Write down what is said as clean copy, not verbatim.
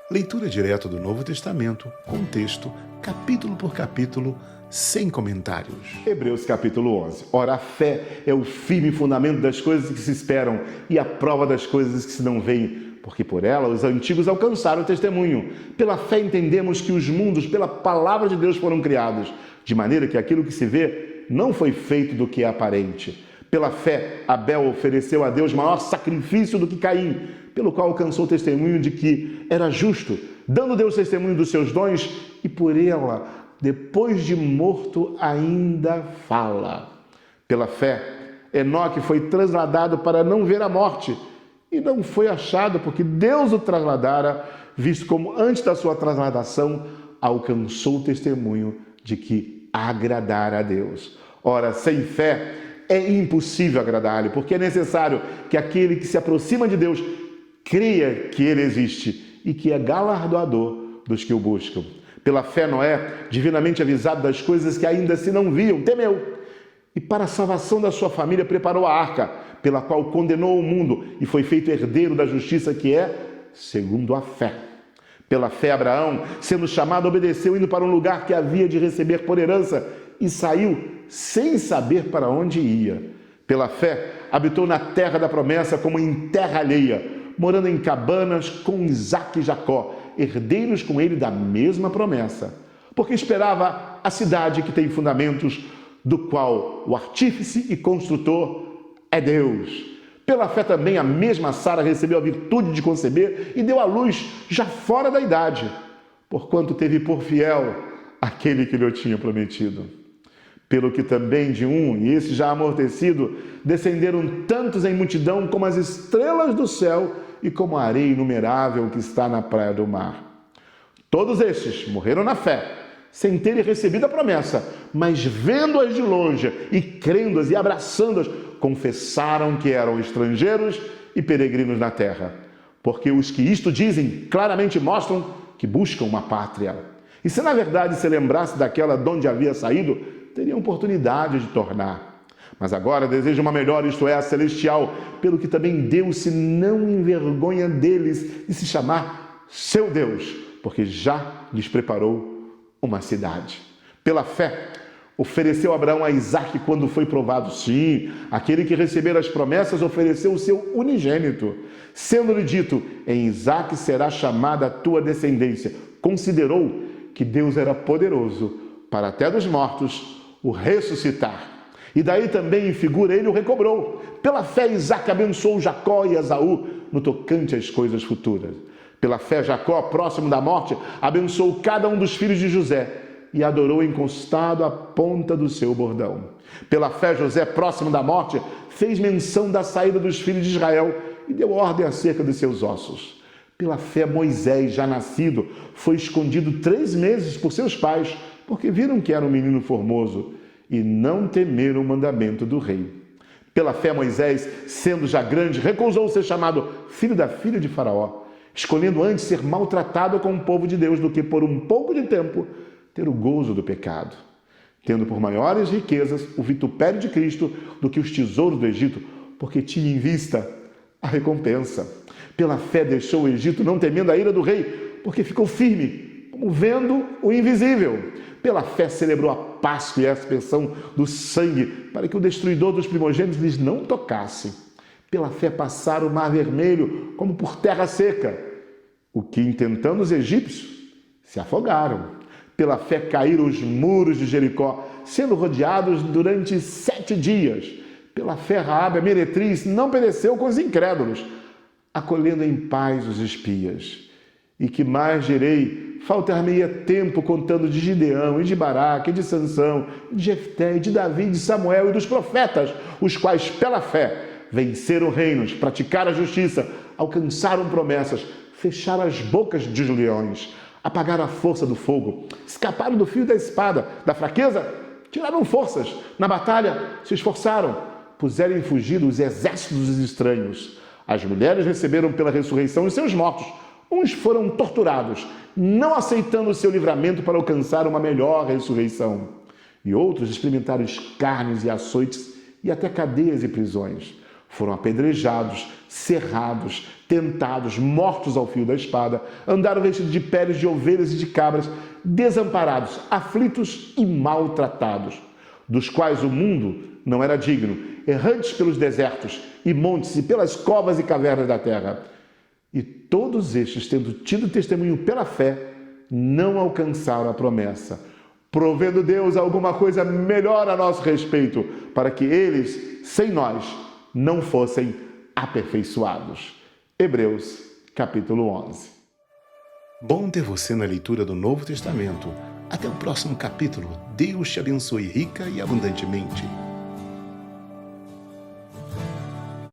Leitura direta do Novo Testamento, com texto, capítulo por capítulo, sem comentários. Hebreus capítulo 11. Ora, a fé é o firme fundamento das coisas que se esperam e a prova das coisas que se não veem, porque por ela os antigos alcançaram o testemunho. Pela fé entendemos que os mundos, pela palavra de Deus, foram criados, de maneira que aquilo que se vê não foi feito do que é aparente. Pela fé, Abel ofereceu a Deus maior sacrifício do que Caim, pelo qual alcançou o testemunho de que era justo, dando Deus testemunho dos seus dons, e por ela, depois de morto, ainda fala. Pela fé, Enoque foi trasladado para não ver a morte, e não foi achado, porque Deus o trasladara, visto como antes da sua trasladação, alcançou o testemunho de que agradara a Deus. Ora, sem fé, é impossível agradar-lhe, porque é necessário que aquele que se aproxima de Deus creia que ele existe e que é galardoador dos que o buscam. Pela fé, Noé, divinamente avisado das coisas que ainda se não viam, temeu. E para a salvação da sua família preparou a arca, pela qual condenou o mundo e foi feito herdeiro da justiça que é segundo a fé. Pela fé, Abraão, sendo chamado, obedeceu, indo para um lugar que havia de receber por herança, e saiu sem saber para onde ia. Pela fé, habitou na terra da promessa como em terra alheia, morando em cabanas com Isaque e Jacó, herdeiros com ele da mesma promessa, porque esperava a cidade que tem fundamentos, do qual o artífice e construtor é Deus. Pela fé também a mesma Sara recebeu a virtude de conceber e deu à luz já fora da idade, porquanto teve por fiel aquele que lhe tinha prometido. Pelo que também de um, e esse já amortecido, descenderam tantos em multidão como as estrelas do céu e como a areia inumerável que está na praia do mar. Todos estes morreram na fé, sem terem recebido a promessa, mas vendo-as de longe e crendo-as e abraçando-as, confessaram que eram estrangeiros e peregrinos na terra. Porque os que isto dizem claramente mostram que buscam uma pátria. E se na verdade se lembrasse daquela de onde havia saído, teria oportunidade de tornar. Mas agora deseja uma melhor, isto é, a celestial, pelo que também Deus se não envergonha deles de se chamar seu Deus, porque já lhes preparou uma cidade. Pela fé, ofereceu Abraão a Isaque quando foi provado. Sim, aquele que recebera as promessas ofereceu o seu unigênito, sendo-lhe dito, em Isaque será chamada a tua descendência. Considerou que Deus era poderoso para até dos mortos o ressuscitar. E daí também em figura ele o recobrou. Pela fé Isaque abençoou Jacó e Esaú no tocante às coisas futuras. Pela fé Jacó, próximo da morte, abençoou cada um dos filhos de José e adorou encostado à ponta do seu bordão. Pela fé José, próximo da morte, fez menção da saída dos filhos de Israel e deu ordem acerca de seus ossos. Pela fé Moisés, já nascido, foi escondido 3 meses por seus pais, porque viram que era um menino formoso e não temeram o mandamento do rei. Pela fé Moisés, sendo já grande, recusou ser chamado filho da filha de Faraó, escolhendo antes ser maltratado com o povo de Deus do que por um pouco de tempo ter o gozo do pecado, tendo por maiores riquezas o vitupério de Cristo do que os tesouros do Egito, porque tinha em vista a recompensa. Pela fé deixou o Egito, não temendo a ira do rei, porque ficou firme, como vendo o invisível. Pela fé celebrou a Páscoa e a aspersão do sangue, para que o destruidor dos primogênitos lhes não tocasse. Pela fé passaram o mar vermelho como por terra seca, o que, intentando os egípcios, se afogaram. Pela fé caíram os muros de Jericó, sendo rodeados durante 7 dias. Pela fé Raabe, a meretriz, não pereceu com os incrédulos, acolhendo em paz os espias. E que mais direi? Faltar-me-ia tempo contando de Gideão, e de Baraque, e de Sansão, e de Jefté, e de Davi, e de Samuel, e dos profetas, os quais, pela fé, venceram reinos, praticaram a justiça, alcançaram promessas, fecharam as bocas de leões, apagaram a força do fogo, escaparam do fio da espada, da fraqueza, tiraram forças, na batalha se esforçaram, puseram em fugir os exércitos dos estranhos. As mulheres receberam pela ressurreição os seus mortos, uns foram torturados, não aceitando o seu livramento para alcançar uma melhor ressurreição. E outros experimentaram escárnios e açoites e até cadeias e prisões. Foram apedrejados, cerrados, tentados, mortos ao fio da espada, andaram vestidos de peles de ovelhas e de cabras, desamparados, aflitos e maltratados, dos quais o mundo não era digno, errantes pelos desertos e montes e pelas covas e cavernas da terra. E todos estes, tendo tido testemunho pela fé, não alcançaram a promessa, provendo Deus alguma coisa melhor a nosso respeito, para que eles, sem nós, não fossem aperfeiçoados. Hebreus, capítulo 11. Bom ter você na leitura do Novo Testamento. Até o próximo capítulo. Deus te abençoe rica e abundantemente.